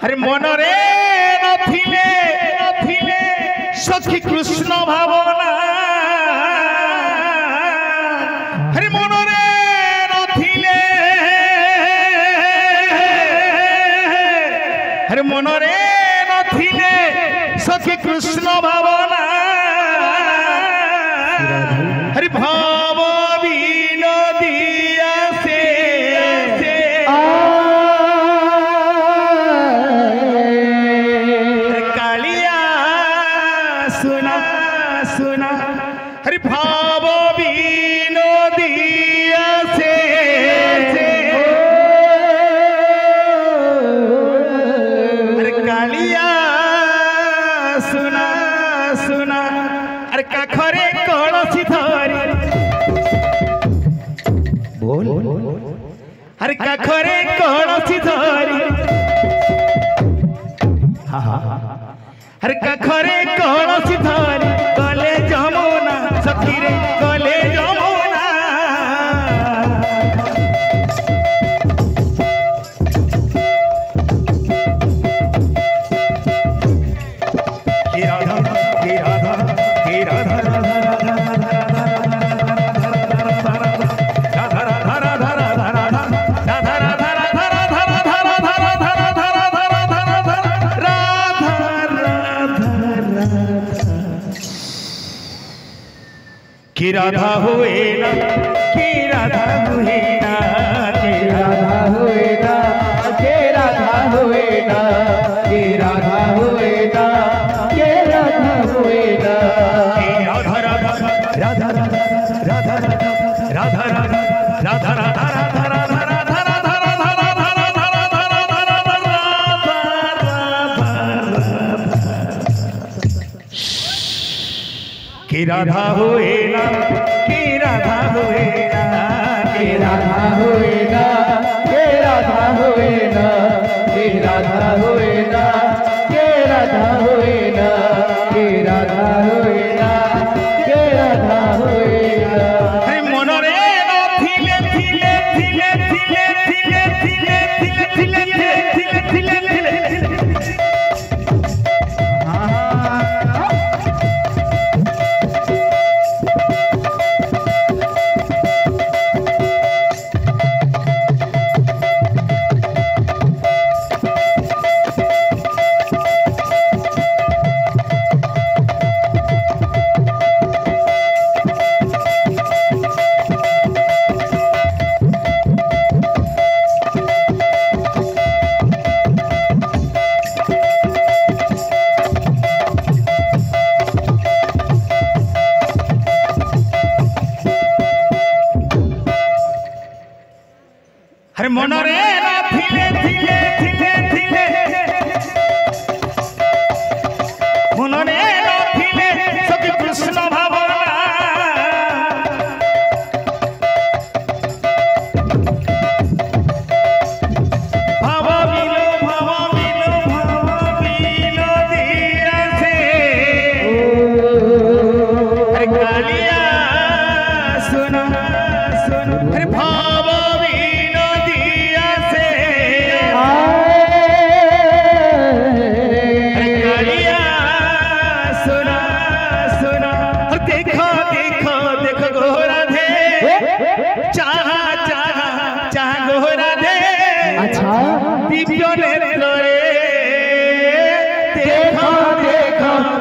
अरे मनरे नथिले सखी कृष्ण भावना अरे मनरे नथिले अरे मनरे नथिले सखी कृष्ण भावना अरे भाव विनोदिया से कालिया सुना सुना अरे भाव विनोदिया से अरे कालिया सुना सुना अरे काखरे कलसी धरी बोल अरे काखरे कलसी धरी अरे काखरे कलसी धरी गले जमुना सखी रे गले जमुना कि राधा हुए ना कि राधा हुए ना कि राधा हुए ना कि राधा हुए ना कि राधा हुए ना कि राधा हुए ना कि राधा राधा राधा राधा राधा राधा राधा कि राधा हुए ना कि राधा हुए ना कि राधा हुए ना कि राधा हुए ना कि राधा हुए ना कि राधा हुए ना कि राधा हुए ना कि राधा हुए ना अरे मनरे नथिले थिले थिले थिले थिले थिले थिले थिले थिले थिले अरे मनरे नथिले थिले थिले थिले मनरे नथिले सखी कृष्ण भावना भाव विनो दिया से अरे कालिया सुनो सुनो अरे भाव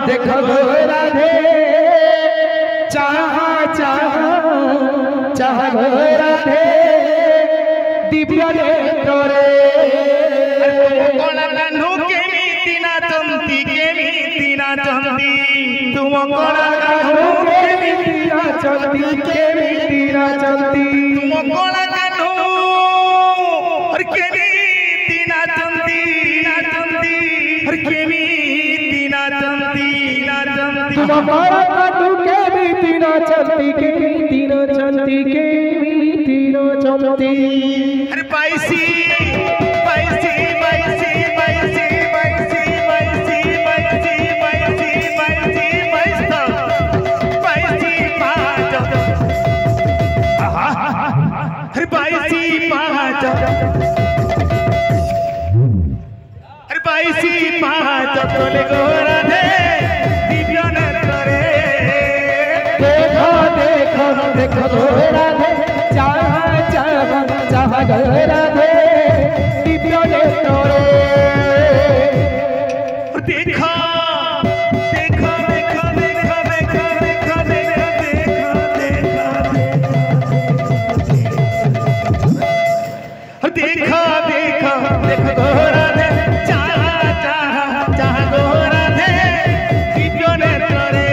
देखो राधे चाह चाह चाह राधे दिव्य नेत्र रे कोला कान्हू केमिति नाचंती तुम कोला कान्हू केमिति नाचंती तुम कोला कान्हू और केमिति नाचंती और केमिति नाचंती तुम कोला कान्हू केमिति नाचंती अरे पैसी पैसी पैसी पैसी पैसी पैसी पैसी पैसी पैसी पैसी पैसी हर बाईसी पाँच हर बाईसी पाँच तोले गोरा दे दिव्य नेत्रे देखो देखो देखो गोरा दे चाह चाह चाह गोरा दे दिव्य नेत्रे देखो देखो देखो देखो देखो देखो देखो देखो देखो देखो गोरा दे चाह चाह चाह गोरा दे दिव्य नेत्रे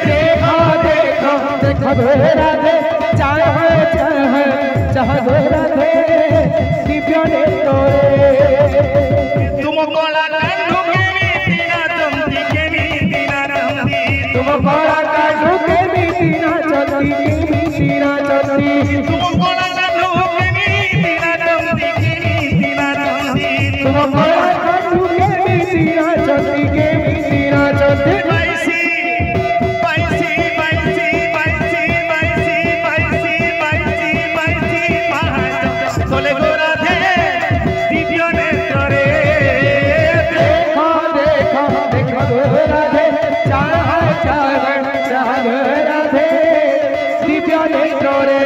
देखो देखो देखो गोरा दे चाह चाह चाह गोरा दे दिव्य नेत्रे तुम कोला कांडू के मीना चंदी के मीना चंदी तुम कोला कांडू के मीना चंदी मीना चंदी तुम कोला कांडू के मीना चंदी के मीना चंदी तुम कोला कांडू के मीना चंदी के मीना चंदी बाईसी बाईसी बाईसी बाईसी बाईसी बाईसी बाईसी बाईसी पाँच तोले गोरा दे दिव्य नेत्रे देखो देखो देखो गोरा दे चाह चाह चाह गोरा दे दिव्य नेत्रे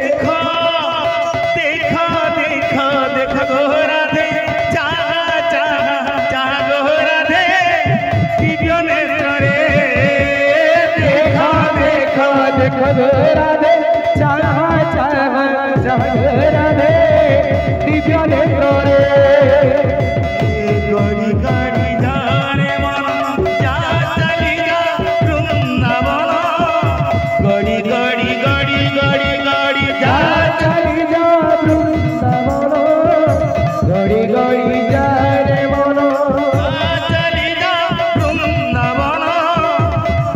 देखो देखो देखो देखो गोरा दे चाह चाह चाह गोरा दे दिव्य नेत्रे देखो देखो देखो गोरा दे चाह चाह चाह गोरा दे दिव्य नेत्रे गड़ी गड़ी जा रे मन जा चली जा वृंदावन गड़ी गड़ी गड़ी गड़ी गड़ी जा चली जा वृंदावन गड़ी गड़ी जा रे मनो चली जा वृंदावन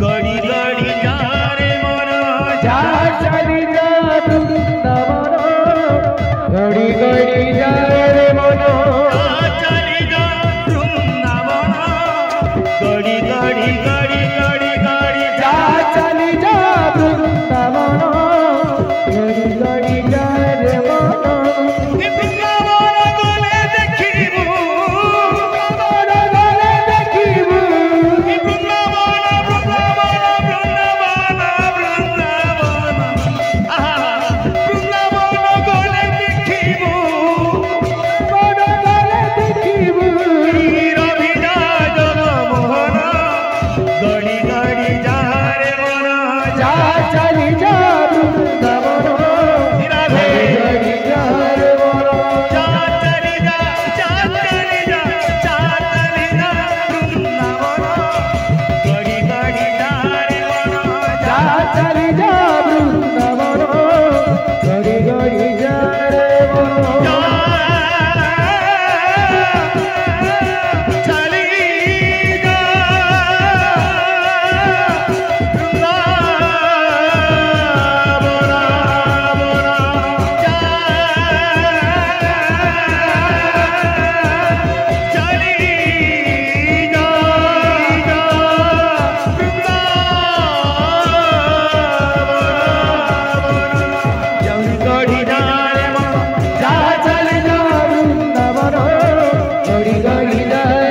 गड़ी गड़ी जा रे मन जा चली जा वृंदावन गड़ी गड़ी जा रे मनो चली जा वृंदावन गड़ी गड़ी गड़ी गड़ी गड़ी जा चली जा वृंदावन गड़ी गड़ी जा रे मनो वृंदावन गले देखिबू मन गले देखिबू वृंदावन वृंदावन वृंदावन वृंदावन वृंदावन गले देखिबू मन गले देखिबू रवि जग मोहन गड़ी गड़ी जा रे मन जा चली जा वृंदावन राधे गड़ी जा रे मनो जा चली जा वृंदावन गड़ी गड़ी जा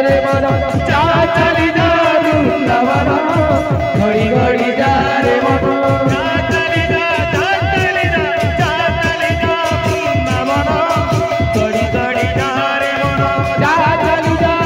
रे मन जा चली जा वृंदावन गड़ी गड़ी जा रे मनो चली जा जा चली जा